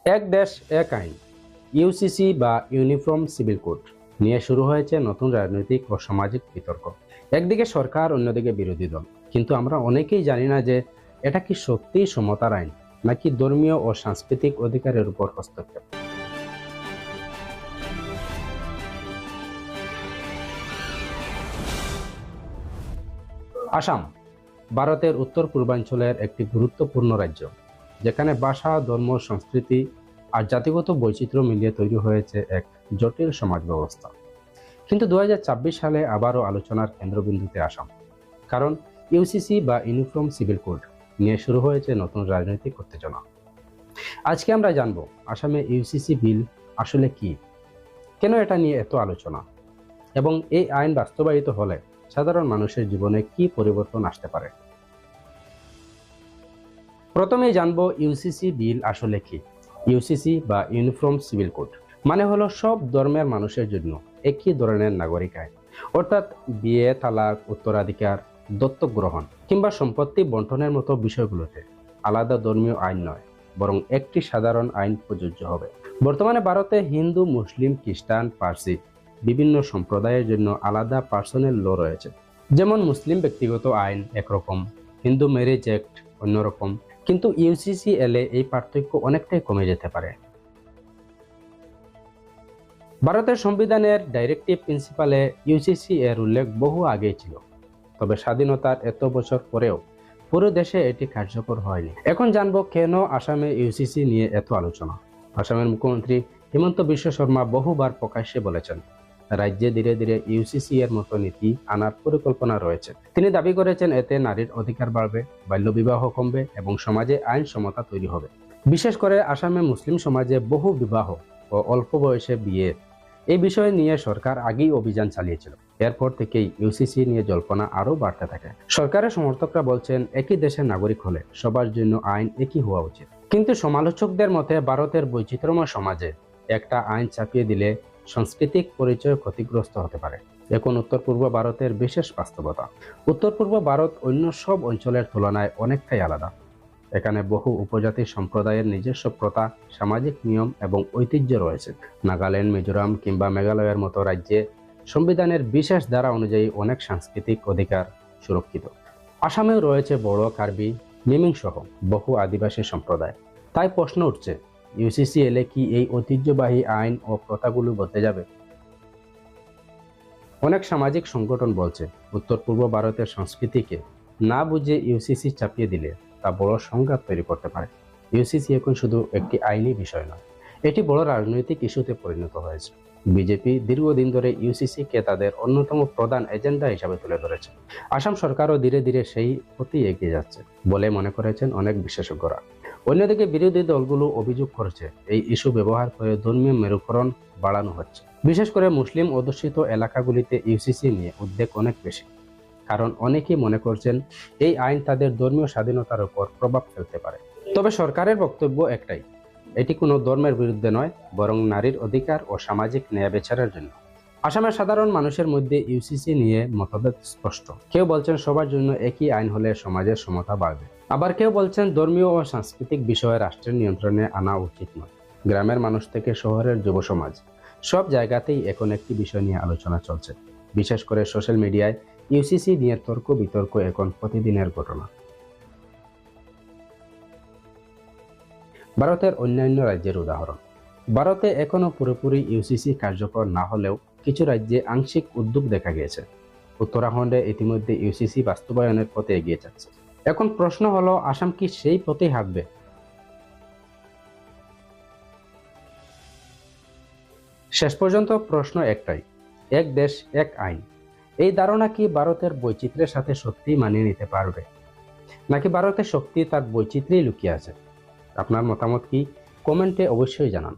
এক দেশ এক আইন ইউসিসি বা ইউনিফর্ম সিভিল কোড নিয়ে শুরু হয়েছে নতুন রাজনৈতিক ও সামাজিক বিতর্ক। একদিকে সরকার, অন্যদিকে বিরোধী দল। কিন্তু আমরা অনেকেই জানি না যে এটা কি সত্যিই সমতার আইন, নাকি ধর্মীয় ও সাংস্কৃতিক অধিকারের উপর হস্তক্ষেপ। আসাম ভারতের উত্তর পূর্বাঞ্চলের একটি গুরুত্বপূর্ণ রাজ্য, যেখানে ভাষা, ধর্ম, সংস্কৃতি আর জাতিগত বৈচিত্র্য মিলিয়ে তৈরি হয়েছে এক জটিল সমাজ ব্যবস্থা। কিন্তু 2026 সালে আবারও আলোচনার কেন্দ্রবিন্দুতে আসাম, কারণ ইউসিসি বা ইউনিফর্ম সিভিল কোড নিয়ে শুরু হয়েছে নতুন রাজনৈতিক উত্তেজনা। আজকে আমরা জানব আসামে ইউসিসি বিল আসলে কি, কেন এটা নিয়ে এত আলোচনা, এবং এই আইন বাস্তবায়িত হলে সাধারণ মানুষের জীবনে কি পরিবর্তন আসতে পারে। প্রথমেই জানবো ইউসিসি বিল আসলে কি। ইউসিসি বা ইউনিফর্ম সিভিল কোড মানে হলো সব ধর্মের মানুষের জন্য একই ধরনের নাগরিক আইন, অর্থাৎ বিয়ে, তালাক, উত্তরাধিকার, দত্তক গ্রহণ কিংবা সম্পত্তি বন্টনের মতো বিষয়গুলোতে আলাদা ধর্মীয় আইন নয়, বরং একটি সাধারণ আইন প্রযোজ্য হবে। বর্তমানে ভারতে হিন্দু, মুসলিম, খ্রিস্টান, পার্সি বিভিন্ন সম্প্রদায়ের জন্য আলাদা পার্সোনাল ল রয়েছে। যেমন মুসলিম ব্যক্তিগত আইন একরকম, হিন্দু ম্যারেজ অ্যাক্ট অন্যরকম। কিন্তু ইউসিসি এলে এই পার্থক্য অনেকটাই কমে যেতে পারে। ভারতের সংবিধানের ডাইরেক্টিভ প্রিন্সিপালে ইউসিসি এর উল্লেখ বহু আগেই ছিল, তবে স্বাধীনতার এত বছর পরেও পুরো দেশে এটি কার্যকর হয়নি। এখন জানবো কেন আসামে ইউসিসি নিয়ে এত আলোচনা। আসামের মুখ্যমন্ত্রী হিমন্ত বিশ্ব শর্মা বহুবার প্রকাশ্যে বলেছেন, রাজ্যে ধীরে ধীরে ইউসিসি এর মতো নীতি আনার পরিকল্পনা রয়েছে। তিনি দাবি করেছেন এতে নারীর অধিকার বাড়বে, বাল্যবিবাহ কমবে এবং সমাজে আইন সমতা তৈরি হবে। বিশেষ করে আসামে মুসলিম সমাজে বহু বিবাহ ও অল্প বয়সে বিয়ে, এই বিষয় নিয়ে সরকার আগেই অভিযান চালিয়েছিল। এরপর থেকেই ইউসিসি নিয়ে জল্পনা আরও বাড়তে থাকে। সরকারের সমর্থকরা বলছেন একই দেশের নাগরিক হলে সবার জন্য আইন একই হওয়া উচিত। কিন্তু সমালোচকদের মতে ভারতের বৈচিত্র্যময় সমাজে একটা আইন চাপিয়ে দিলে সাংস্কৃতিক পরিচয় ক্ষতিগ্রস্ত হতে পারে। এখন উত্তর পূর্ব ভারতের বিশেষ বাস্তবতা। উত্তর পূর্ব ভারত অন্য সব অঞ্চলের তুলনায় অনেকটাই আলাদা। এখানে বহু উপজাতি সম্প্রদায়ের নিজস্ব প্রথা, সামাজিক নিয়ম এবং ঐতিহ্য রয়েছে। নাগাল্যান্ড, মিজোরাম কিংবা মেঘালয়ের মতো রাজ্যে সংবিধানের বিশেষ ধারা অনুযায়ী অনেক সাংস্কৃতিক অধিকার সুরক্ষিত। আসামেও রয়েছে বড়ো, কার্বি, মিমিং সহ বহু আদিবাসী সম্প্রদায়। তাই প্রশ্ন উঠছে, ইউসিসি এলে কি এই ঐতিহ্যবাহী আইন ও প্রথাগুলো বদলে যাবে? অনেক সামাজিক সংগঠন বলছে, উত্তর পূর্ব ভারতের সংস্কৃতিকে না বুঝে ইউসিসি চাপিয়ে দিলে তা বড় সংঘাত তৈরি করতে পারে। ইউসিসি এখন শুধু একটি আইনি বিষয় নয়, এটি বড় রাজনৈতিক ইস্যুতে পরিণত হয়েছে। বিজেপি দীর্ঘদিন ধরে ইউসিসিকে তাদের অন্যতম প্রধান এজেন্ডা হিসাবে তুলে ধরেছে। আসাম সরকারও ধীরে ধীরে সেই পথেই এগিয়ে যাচ্ছে বলে মনে করেছেন অনেক বিশেষজ্ঞরা। অন্যদিকে বিরোধী দলগুলো অভিযোগ করেছে এই ইস্যু ব্যবহার করে ধর্মীয় মেরুকরণ বাড়ানো হচ্ছে। বিশেষ করে মুসলিম অধ্যুষিত এলাকাগুলিতে ইউসিসি নিয়ে উদ্বেগ অনেক বেশি, কারণ অনেকেই মনে করছেন এই আইন তাদের ধর্মীয় স্বাধীনতার উপর প্রভাব ফেলতে পারে। তবে সরকারের বক্তব্য একটাই, এটি কোনো ধর্মের বিরুদ্ধে নয়, বরং নারীর অধিকার ও সামাজিক ন্যায় বিচারের জন্য। আসামের সাধারণ মানুষের মধ্যে ইউসিসি নিয়ে মতভেদ স্পষ্ট। কেউ বলছেন সবার জন্য একই আইন হলে সমাজের সমতা বাড়বে, আবার কেউ বলছেন ধর্মীয় ও সাংস্কৃতিক বিষয়ে রাষ্ট্রের নিয়ন্ত্রণে আনা উচিত নয়। গ্রামের মানুষ থেকে শহরের যুব সমাজ, সব জায়গাতেই এখন একটি বিষয় নিয়ে আলোচনা চলছে। বিশেষ করে সোশ্যাল মিডিয়ায় ইউসিসি নিয়ে তর্ক বিতর্ক এখন প্রতিদিনের ঘটনা। ভারতের অন্যান্য রাজ্যের উদাহরণ। ভারতে এখনো পুরোপুরি ইউসিসি কার্যকর না হলেও কিছু রাজ্যে আংশিক উদ্যোগ দেখা গিয়েছে। উত্তরাখণ্ডে ইতিমধ্যে ইউসিসি বাস্তবায়নের পথে এগিয়ে যাচ্ছে। এখন প্রশ্ন হলো, আসাম কি সেই পথেই হাঁটবে? শেষ পর্যন্ত প্রশ্ন একটাই, এক দেশ এক আইন। এই ধারণা কি ভারতের বৈচিত্র্যের সাথে সত্যি মানিয়ে নিতে পারবে, নাকি ভারতের শক্তি তার বৈচিত্র্যেই লুকিয়ে আছে? আপনার মতামত কি? কমেন্টে অবশ্যই জানান।